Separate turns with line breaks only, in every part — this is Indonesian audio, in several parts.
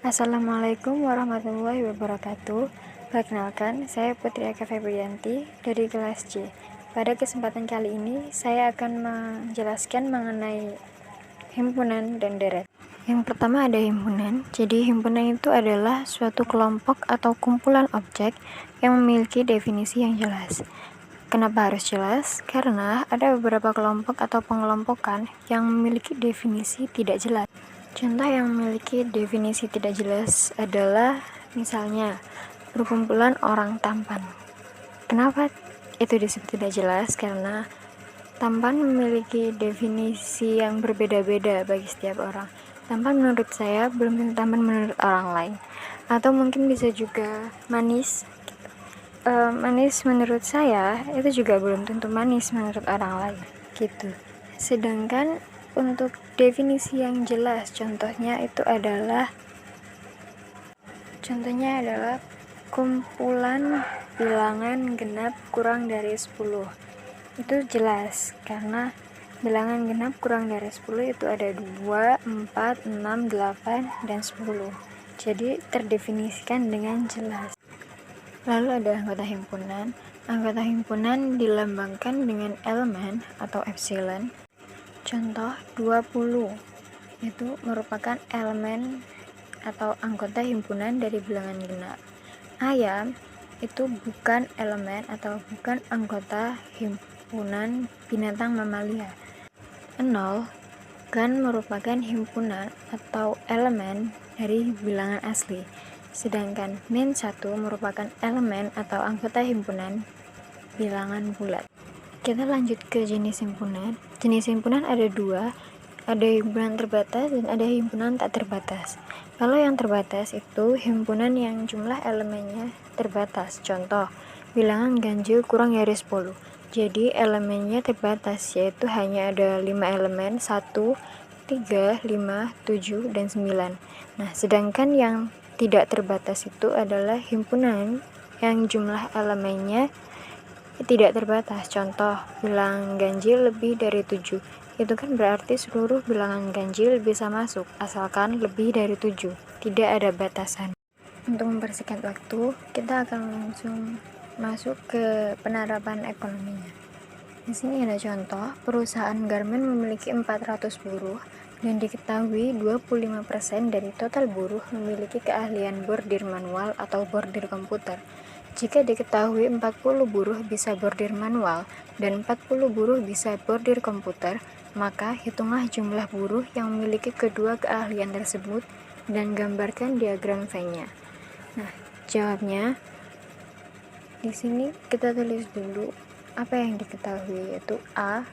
Assalamualaikum warahmatullahi wabarakatuh. Perkenalkan, saya Putri Eka Febrianti dari kelas C. Pada kesempatan kali ini, saya akan menjelaskan mengenai himpunan dan deret. Yang pertama ada himpunan. Jadi himpunan itu adalah suatu kelompok atau kumpulan objek yang memiliki definisi yang jelas. Kenapa harus jelas? Karena ada beberapa kelompok atau pengelompokan yang memiliki definisi tidak jelas. Contoh yang memiliki definisi tidak jelas adalah misalnya perkumpulan orang tampan. Kenapa itu disebut tidak jelas? Karena tampan memiliki definisi yang berbeda-beda bagi setiap orang. Tampan menurut saya belum tentu tampan menurut orang lain. Atau mungkin bisa juga manis. Manis menurut saya itu juga belum tentu manis menurut orang lain. Gitu. Sedangkan untuk definisi yang jelas, contohnya adalah kumpulan bilangan genap kurang dari 10. Itu jelas karena bilangan genap kurang dari 10 itu ada 2, 4, 6, 8, dan 10. Jadi terdefinisikan dengan jelas. Lalu ada anggota himpunan. Anggota himpunan dilambangkan dengan elemen atau epsilon. Contoh 20 itu merupakan elemen atau anggota himpunan dari bilangan genap. Ayam itu bukan elemen atau bukan anggota himpunan binatang mamalia. 0 kan merupakan himpunan atau elemen dari bilangan asli. Sedangkan -1 merupakan elemen atau anggota himpunan bilangan bulat. Kita lanjut ke jenis himpunan. Jenis himpunan ada dua, ada himpunan terbatas dan ada himpunan tak terbatas. Kalau yang terbatas itu himpunan yang jumlah elemennya terbatas. Contoh, bilangan ganjil kurang dari 10. Jadi elemennya terbatas, yaitu hanya ada 5 elemen, 1, 3, 5, 7, dan 9. Nah, sedangkan yang tidak terbatas itu adalah himpunan yang jumlah elemennya tidak terbatas. Contoh, bilangan ganjil lebih dari 7. Itu kan berarti seluruh bilangan ganjil bisa masuk, asalkan lebih dari 7. Tidak ada batasan. Untuk mempersingkat waktu, kita akan langsung masuk ke penerapan ekonominya. Di sini ada contoh, perusahaan garmen memiliki 400 buruh dan diketahui 25% dari total buruh memiliki keahlian bordir manual atau bordir komputer. Jika diketahui 40 buruh bisa bordir manual dan 40 buruh bisa bordir komputer, maka hitunglah jumlah buruh yang memiliki kedua keahlian tersebut dan gambarkan diagram Venn-nya. Nah, jawabnya di sini kita tulis dulu apa yang diketahui, yaitu A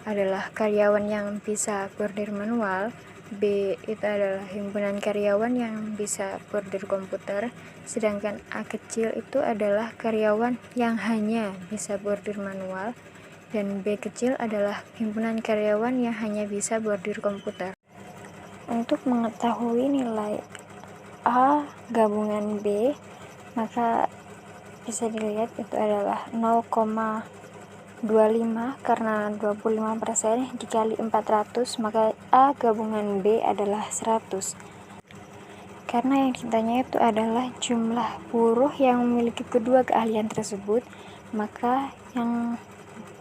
adalah karyawan yang bisa bordir manual, B itu adalah himpunan karyawan yang bisa bordir komputer, sedangkan A kecil itu adalah karyawan yang hanya bisa bordir manual, dan B kecil adalah himpunan karyawan yang hanya bisa bordir komputer. Untuk mengetahui nilai A gabungan B, maka bisa dilihat itu adalah 0,25 karena 25% dikali 400, maka A gabungan B adalah 100. Karena yang ditanya itu adalah jumlah buruh yang memiliki kedua keahlian tersebut, maka yang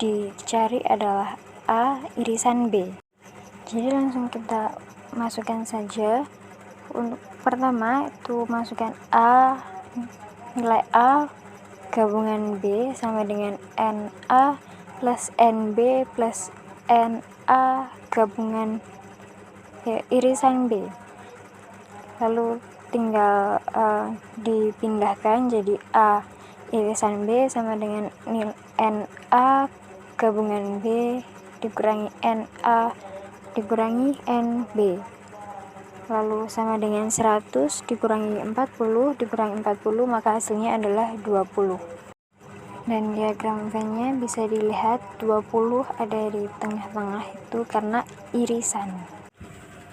dicari adalah A irisan B. Jadi langsung kita masukkan saja. Untuk pertama itu masukkan A, nilai A gabungan B sama dengan NA plus NB plus NA gabungan irisan B. Lalu tinggal dipindahkan jadi A irisan B sama dengan NA gabungan B dikurangi NA dikurangi NB. Lalu sama dengan 100 dikurangi 40 dikurangi 40, maka hasilnya adalah 20. Dan diagram Venn-nya bisa dilihat 20 ada di tengah-tengah itu karena irisan.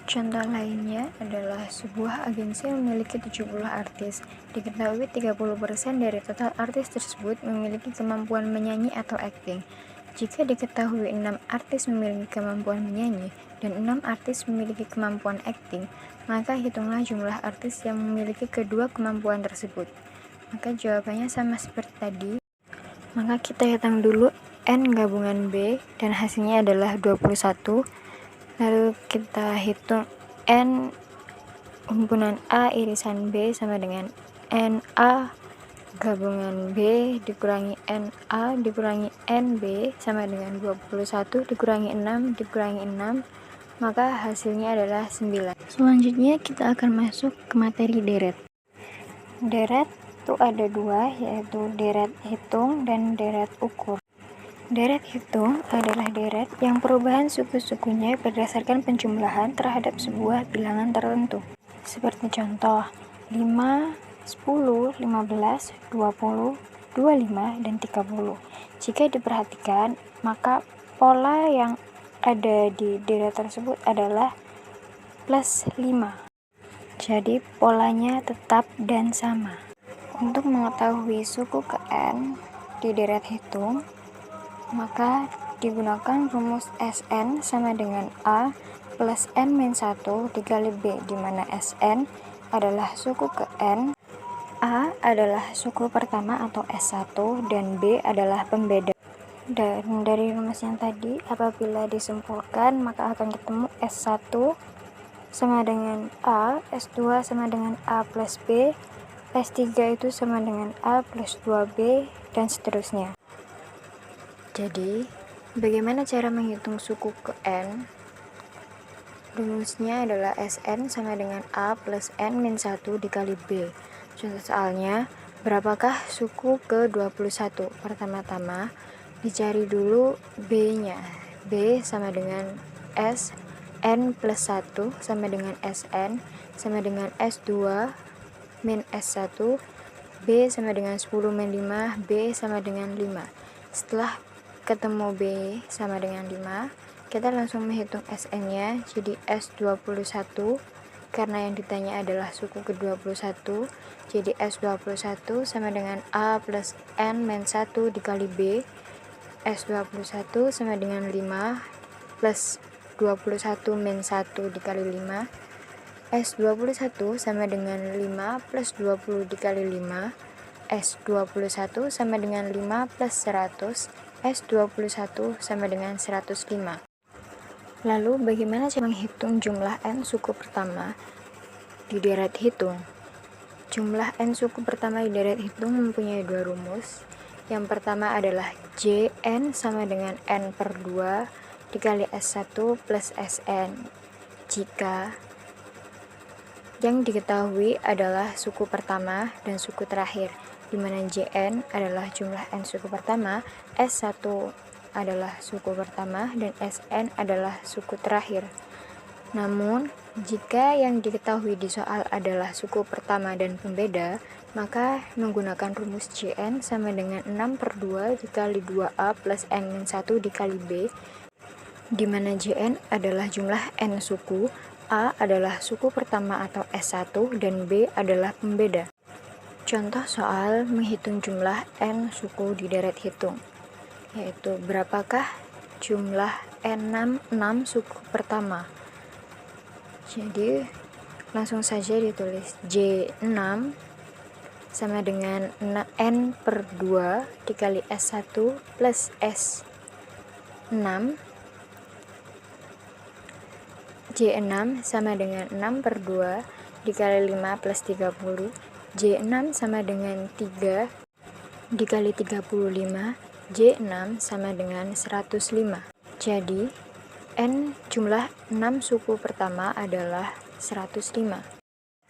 Contoh lainnya adalah sebuah agensi memiliki 70 artis. Diketahui 30% dari total artis tersebut memiliki kemampuan menyanyi atau acting. Jika diketahui 6 artis memiliki kemampuan menyanyi dan 6 artis memiliki kemampuan akting, maka hitunglah jumlah artis yang memiliki kedua kemampuan tersebut. Maka jawabannya sama seperti tadi. Maka kita hitung dulu N gabungan B dan hasilnya adalah 21. Lalu kita hitung N himpunan A irisan B sama dengan NA gabungan B dikurangi NA dikurangi NB sama dengan 21 dikurangi 6 dikurangi 6, maka hasilnya adalah 9. Selanjutnya kita akan masuk ke materi deret. Deret itu ada dua, yaitu deret hitung dan deret ukur. Deret hitung adalah deret yang perubahan suku-sukunya berdasarkan penjumlahan terhadap sebuah bilangan tertentu. Seperti contoh, 5, 10, 15, 20, 25, dan 30. Jika diperhatikan, maka pola yang ada di deret tersebut adalah plus 5. Jadi polanya tetap dan sama. Untuk mengetahui suku ke N di deret hitung, maka digunakan rumus Sn sama dengan A plus N-1 dikali B, di mana Sn adalah suku ke N, A adalah suku pertama atau S1, dan B adalah pembeda. Dan dari rumus yang tadi, apabila disimpulkan, maka akan ketemu S1 sama dengan A, S2 sama dengan A plus B, S3 itu sama dengan A plus 2B, dan seterusnya. Jadi, bagaimana cara menghitung suku ke N? Rumusnya adalah Sn sama dengan A plus N-1 dikali B. Contoh soalnya, berapakah suku ke 21? Pertama-tama, dicari dulu B-nya. B sama dengan S, N plus 1 sama dengan Sn, sama dengan S2 min S1, B sama dengan 10 min 5, B sama dengan 5. Setelah ketemu B sama dengan 5, kita langsung menghitung Sn-nya, jadi S21, karena yang ditanya adalah suku ke-21, jadi S21 sama dengan A plus N-1 dikali B, S21 sama dengan 5 plus 21 min 1 dikali 5, S21 sama dengan 5 plus 20 dikali 5, S21 sama dengan 5 plus 100, S21 sama dengan 105. Lalu bagaimana cara menghitung jumlah N suku pertama di deret hitung? Jumlah N suku pertama di deret hitung mempunyai dua rumus. Yang pertama adalah Jn sama dengan N per 2 dikali S1 plus Sn. Jika yang diketahui adalah suku pertama dan suku terakhir, di mana Jn adalah jumlah N suku pertama, S1 adalah suku pertama, dan Sn adalah suku terakhir. Namun, jika yang diketahui di soal adalah suku pertama dan pembeda, maka menggunakan rumus Jn sama dengan 6 per 2 dikali 2A plus N-1 dikali B, di mana Jn adalah jumlah N suku, A adalah suku pertama atau S1, dan B adalah pembeda. Contoh soal menghitung jumlah N suku di deret hitung, yaitu berapakah jumlah N6 suku pertama. Jadi langsung saja ditulis J6 sama dengan N per 2 dikali S1 plus S6. J6 sama dengan 6 per 2 dikali 5 plus 30. J6 sama dengan 3 dikali 35. J6 sama dengan 105. Jadi, N jumlah 6 suku pertama adalah 105.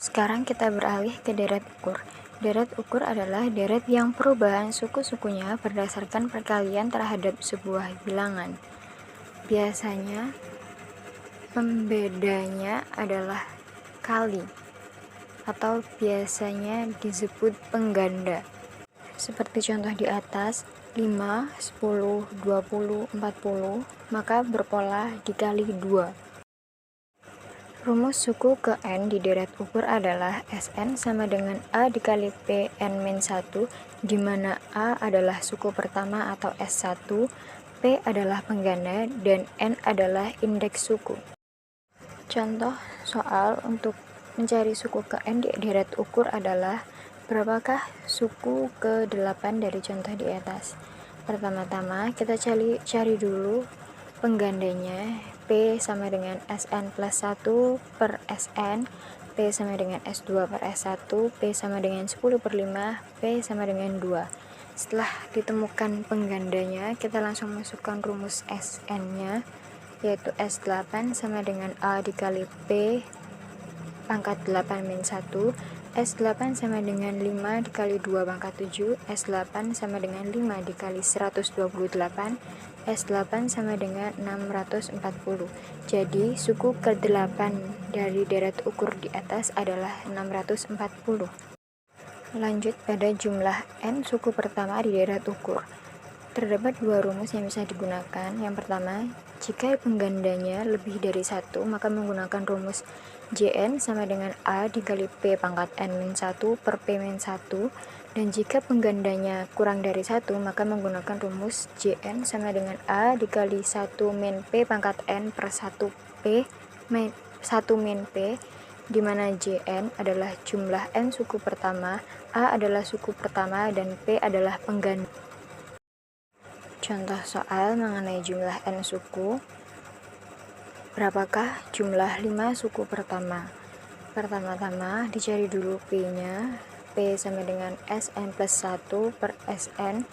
Sekarang kita beralih ke deret ukur. Deret ukur adalah deret yang perubahan suku-sukunya berdasarkan perkalian terhadap sebuah bilangan. Biasanya, pembedanya adalah kali, atau biasanya disebut pengganda. Seperti contoh di atas, 5, 10, 20, 40, maka berpola dikali 2. Rumus suku ke N di deret ukur adalah Sn sama dengan A dikali P N-1, di mana A adalah suku pertama atau S1, P adalah pengganda, dan N adalah indeks suku. Contoh soal untuk mencari suku ke N di deret ukur adalah berapakah suku ke-8 dari contoh di atas. Pertama-tama kita cari dulu penggandanya. P sama dengan Sn plus 1 per Sn, P sama dengan S2 per S1, P sama dengan 10 per 5, P sama dengan 2. Setelah ditemukan penggandanya, kita langsung masukkan rumus Sn-nya, yaitu S8 sama dengan A dikali P pangkat 8 min 1, S8 sama dengan 5 dikali 2 pangkat 7, S8 sama dengan 5 dikali 128, S8 sama dengan 640. Jadi suku ke-8 dari deret ukur di atas adalah 640. Lanjut pada jumlah N suku pertama di deret ukur. Terdapat dua rumus yang bisa digunakan. Yang pertama, jika penggandanya lebih dari 1, maka menggunakan rumus Jn sama dengan A dikali P pangkat N-1 per P-1. Dan jika penggandanya kurang dari 1, maka menggunakan rumus Jn sama dengan A dikali 1 min P pangkat N per 1 P 1 min P, di mana Jn adalah jumlah N suku pertama, A adalah suku pertama, dan P adalah pengganda. Contoh soal mengenai jumlah N suku. Berapakah jumlah 5 suku pertama? Pertama-tama dicari dulu P-nya. P sama dengan Sn plus 1 per Sn,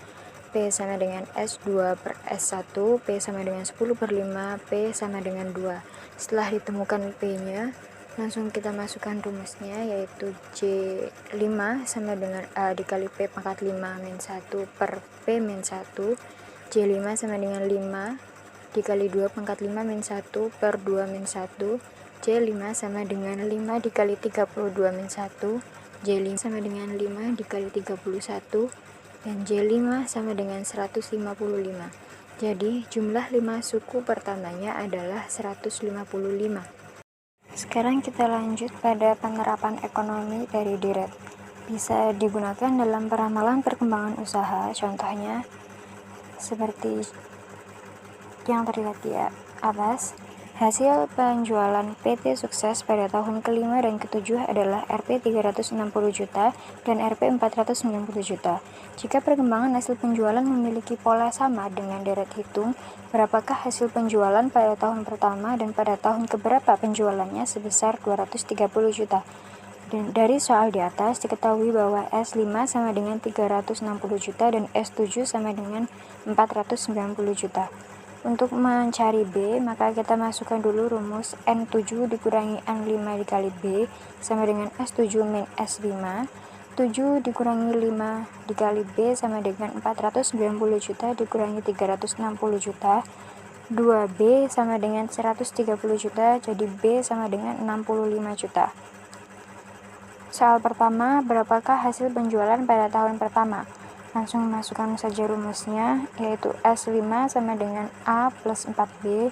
P sama dengan S2 per S1, P sama dengan 10 per 5, P sama dengan 2. Setelah ditemukan P-nya, langsung kita masukkan rumusnya, yaitu J5 sama dengan A dikali P pangkat 5 min 1 per P min 1. J5 sama dengan 5 dikali 2 pangkat 5 min 1 per 2 min 1. J5 sama dengan 5 dikali 32 min 1. J5 sama dengan 5 dikali 31. Dan J5 sama dengan 155. Jadi jumlah 5 suku pertamanya adalah 155. Sekarang kita lanjut pada penerapan ekonomi dari deret. Bisa digunakan dalam peramalan perkembangan usaha, contohnya seperti yang terlihat di atas. Hasil penjualan PT Sukses pada tahun ke-5 dan ke-7 adalah Rp 360 juta dan Rp 490 juta. Jika perkembangan hasil penjualan memiliki pola sama dengan deret hitung, berapakah hasil penjualan pada tahun pertama dan pada tahun keberapa penjualannya sebesar 230 juta. Dan dari soal di atas diketahui bahwa S5 sama dengan 360 juta dan S7 sama dengan 490 juta. Untuk mencari B, maka kita masukkan dulu rumus N7 dikurangi N5 dikali B sama dengan S7 min S5. 7 dikurangi 5 dikali B sama dengan 490 juta dikurangi 360 juta. 2B sama dengan 130 juta, jadi B sama dengan 65 juta. Soal pertama, berapakah hasil penjualan pada tahun pertama? Langsung masukkan saja rumusnya, yaitu S5 sama dengan A plus 4B,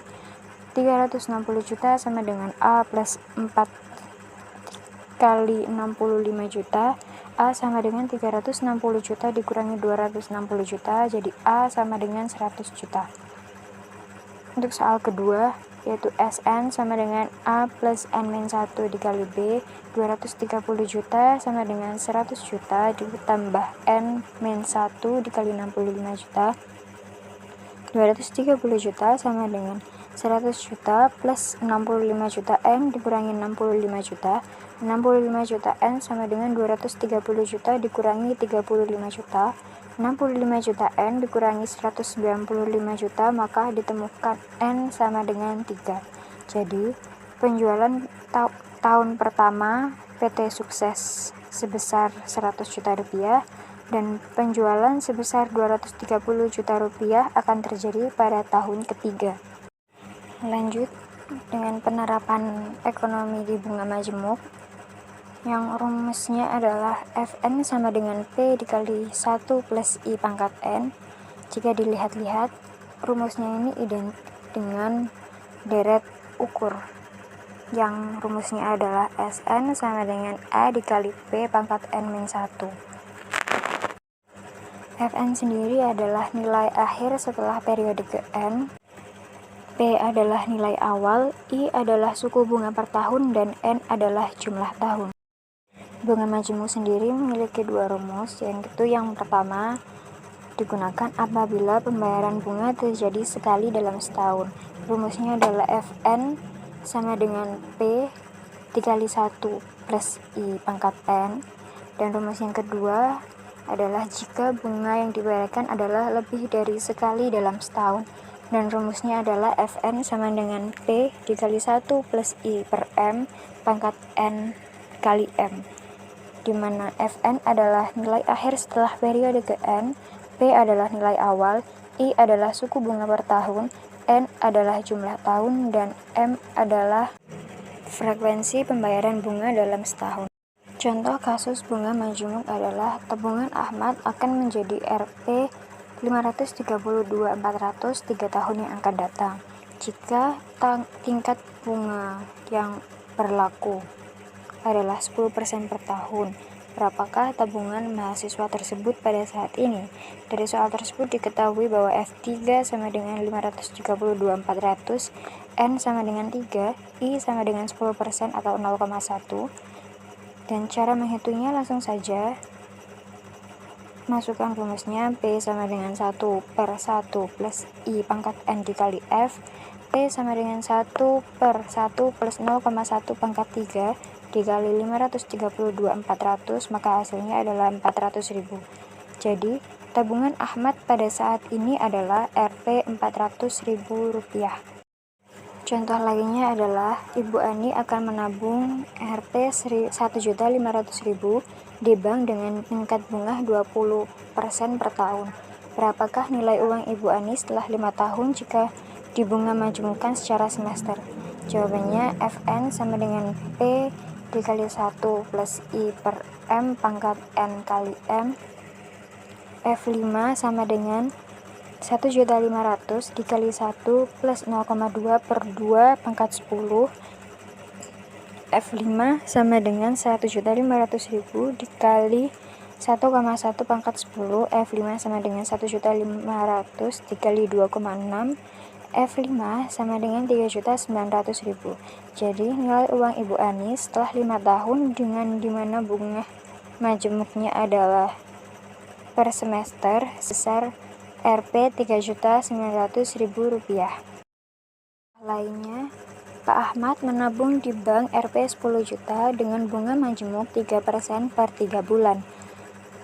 360 juta sama dengan A plus 4 kali 65 juta, A sama dengan 360 juta dikurangi 260 juta, jadi A sama dengan 100 juta. Untuk soal kedua, yaitu Sn sama dengan A plus N-1 dikali B, 230 juta sama dengan 100 juta ditambah N-1 dikali 65 juta. 230 juta sama dengan 100 juta plus 65 juta N dikurangi 65 juta. 65 juta N sama dengan 230 juta dikurangi 35 juta. 65 juta N dikurangi 195 juta, maka ditemukan N sama dengan 3. Jadi, penjualan tahun pertama PT Sukses sebesar 100 juta rupiah dan penjualan sebesar 230 juta rupiah akan terjadi pada tahun ketiga. Lanjut dengan penerapan ekonomi di bunga majemuk, yang rumusnya adalah Fn sama dengan P dikali 1 plus I pangkat N. Jika dilihat-lihat, rumusnya ini identik dengan deret ukur, yang rumusnya adalah Sn sama dengan A dikali P pangkat N-1. Fn sendiri adalah nilai akhir setelah periode ke N, P adalah nilai awal, I adalah suku bunga per tahun, dan N adalah jumlah tahun. Bunga majemuk sendiri memiliki dua rumus, yaitu yang pertama digunakan apabila pembayaran bunga terjadi sekali dalam setahun. Rumusnya adalah Fn sama dengan P dikali 1 plus I pangkat N. Dan rumus yang kedua adalah jika bunga yang dibayarkan adalah lebih dari sekali dalam setahun. Dan rumusnya adalah Fn sama dengan P dikali 1 plus I per M pangkat N kali M, di mana Fn adalah nilai akhir setelah periode ke N, P adalah nilai awal, I adalah suku bunga per tahun, N adalah jumlah tahun, dan M adalah frekuensi pembayaran bunga dalam setahun. Contoh kasus bunga majemuk adalah tabungan Ahmad akan menjadi Rp 532.400 3 tahun yang akan datang. Jika tingkat bunga yang berlaku adalah 10% per tahun, berapakah tabungan mahasiswa tersebut pada saat ini? Dari soal tersebut diketahui bahwa F3 sama dengan 532.400, N sama dengan 3, I sama dengan 10% atau 0,1. Dan cara menghitungnya langsung saja. Masukkan rumusnya, P sama dengan 1 per 1 plus I pangkat N dikali F, P sama dengan 1 per 1 plus 0,1 pangkat 3 dikali 532.400, maka hasilnya adalah 400.000. Jadi, tabungan Ahmad pada saat ini adalah Rp 400.000. Contoh lainnya adalah Ibu Ani akan menabung Rp 1.500.000 di bank dengan tingkat bunga 20% per tahun. Berapakah nilai uang Ibu Ani setelah 5 tahun jika dibunga majemukkan secara semester? Jawabannya Fn sama dengan P dikali 1 plus I per M pangkat N kali M. F5 sama dengan 1.500.000 dikali 1 plus 0,2 per 2 pangkat 10. F5 sama dengan 1.500.000 dikali 1,1 pangkat 10. F5 sama dengan 1.500 dikali 2,6. F5 sama dengan 3.900.000. Jadi nilai uang Ibu Ani setelah 5 tahun dengan dimana bunga majemuknya adalah per semester sebesar Rp 3.900.000. Lainnya, Pak Ahmad menabung di bank Rp 10 juta dengan bunga majemuk 3% per 3 bulan.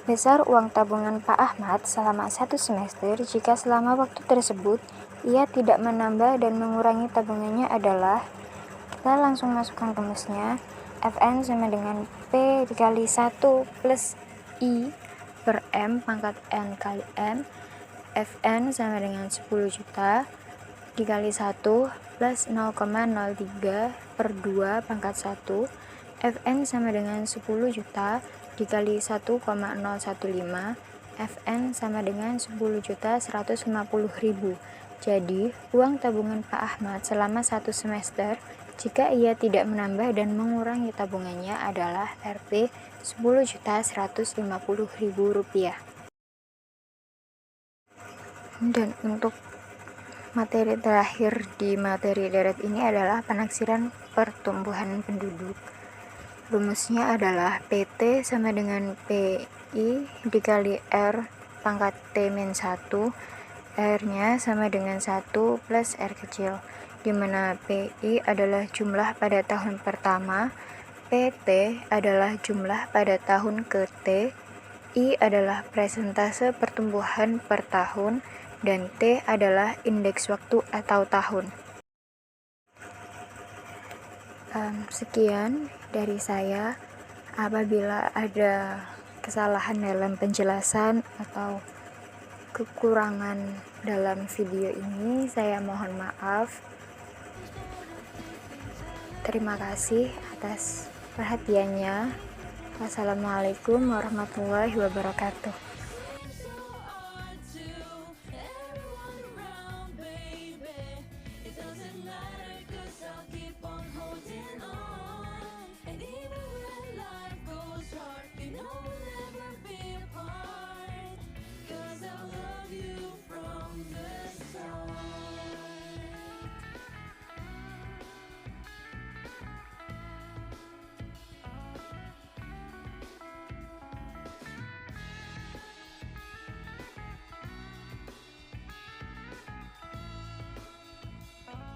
Besar uang tabungan Pak Ahmad selama 1 semester jika selama waktu tersebut ia tidak menambah dan mengurangi tabungannya adalah, kita langsung masukkan rumusnya, Fn sama dengan P dikali 1 plus I per M pangkat N kali M. Fn sama dengan 10 juta dikali 1 plus 0,03 per 2 pangkat 1. Fn sama dengan 10 juta dikali 1,015. Fn sama dengan 10.150.000. Jadi, uang tabungan Pak Ahmad selama 1 semester jika ia tidak menambah dan mengurangi tabungannya adalah Rp 10.150.000. Dan untuk materi terakhir di materi deret ini adalah penaksiran pertumbuhan penduduk. Rumusnya adalah PT sama dengan PI dikali R pangkat T-1, R-nya sama dengan 1 plus R kecil, di mana PI adalah jumlah pada tahun pertama, PT adalah jumlah pada tahun ke-T, I adalah persentase pertumbuhan per tahun, dan T adalah indeks waktu atau tahun. Sekian dari saya. Apabila ada kesalahan dalam penjelasan atau kekurangan dalam video ini, saya mohon maaf. Terima kasih atas perhatiannya. Wassalamualaikum warahmatullahi wabarakatuh.